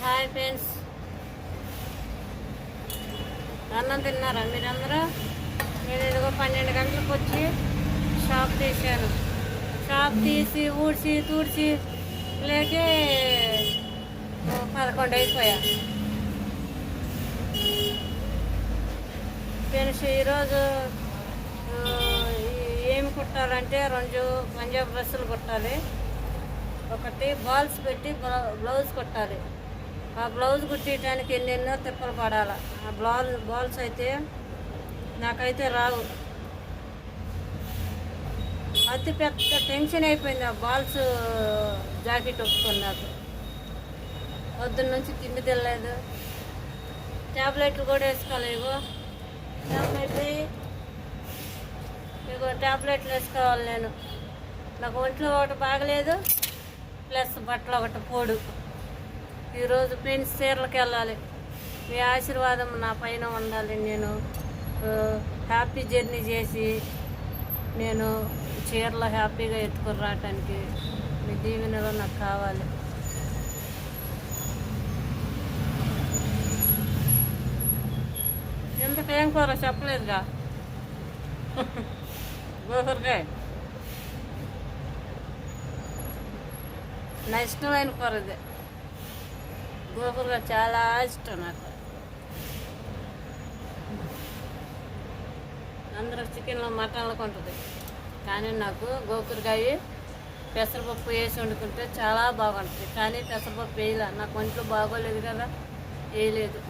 Hi friends, అన్నం తిన్నారా మీరందరూ? నేను ఇదిగో 12 గంటలకు వచ్చి షాప్ తీసాను. షాప్ తీసి ఊడ్చి తూడ్చి లేకే 11 అయిపోయా. ఫ్రెండ్స్, ఈరోజు ఏమి కుట్టాలంటే 2 పంజాబ్ డ్రెస్సులు కుట్టాలి. ఒకటి బాల్స్ పెట్టి బ్లౌజ్ కుట్టాలి. ఆ బ్లౌజ్ కుట్టడానికి ఎన్నెన్నో తిప్పలు పడాలి. ఆ బాల్స్ అయితే నాకైతే రావు. అతి పెద్ద టెన్షన్ అయిపోయింది ఆ బాల్స్ జాకెట్ ఒప్పుకున్నాక. పొద్దున్న నుంచి తిండి తినలేదు. ట్యాబ్లెట్లు కూడా వేసుకోవాలి. ఇగో ట్యాబ్లెట్లు వేసుకోవాలి. నేను నాకు ఒంట్లో ఒకటి బాగలేదు, ప్లస్ బట్టలు ఒకటి పోడు. ఈరోజు ఫ్రెండ్స్ చీరలకు వెళ్ళాలి. మీ ఆశీర్వాదం నా పైన ఉండాలి. నేను హ్యాపీ జర్నీ చేసి నేను చీరలో హ్యాపీగా ఎత్తుకుని రావటానికి మీ దీవెనలో నాకు కావాలి. ఎందుకేం కూర చెప్పలేదుగా. గోకరకాయ నా ఇష్టమైన కూర ఇది. గోకరకాయ చాలా ఇష్టం నాకు. అందరూ చికెన్లో మటన్లో ఉంటుంది, కానీ నాకు గోకరకాయ పెసరపప్పు వేసి వండుకుంటే చాలా బాగుంటుంది. కానీ పెసరపప్పు వేయలే, నాకు ఒంట్లో బాగోలేదు కదా, వేయలేదు.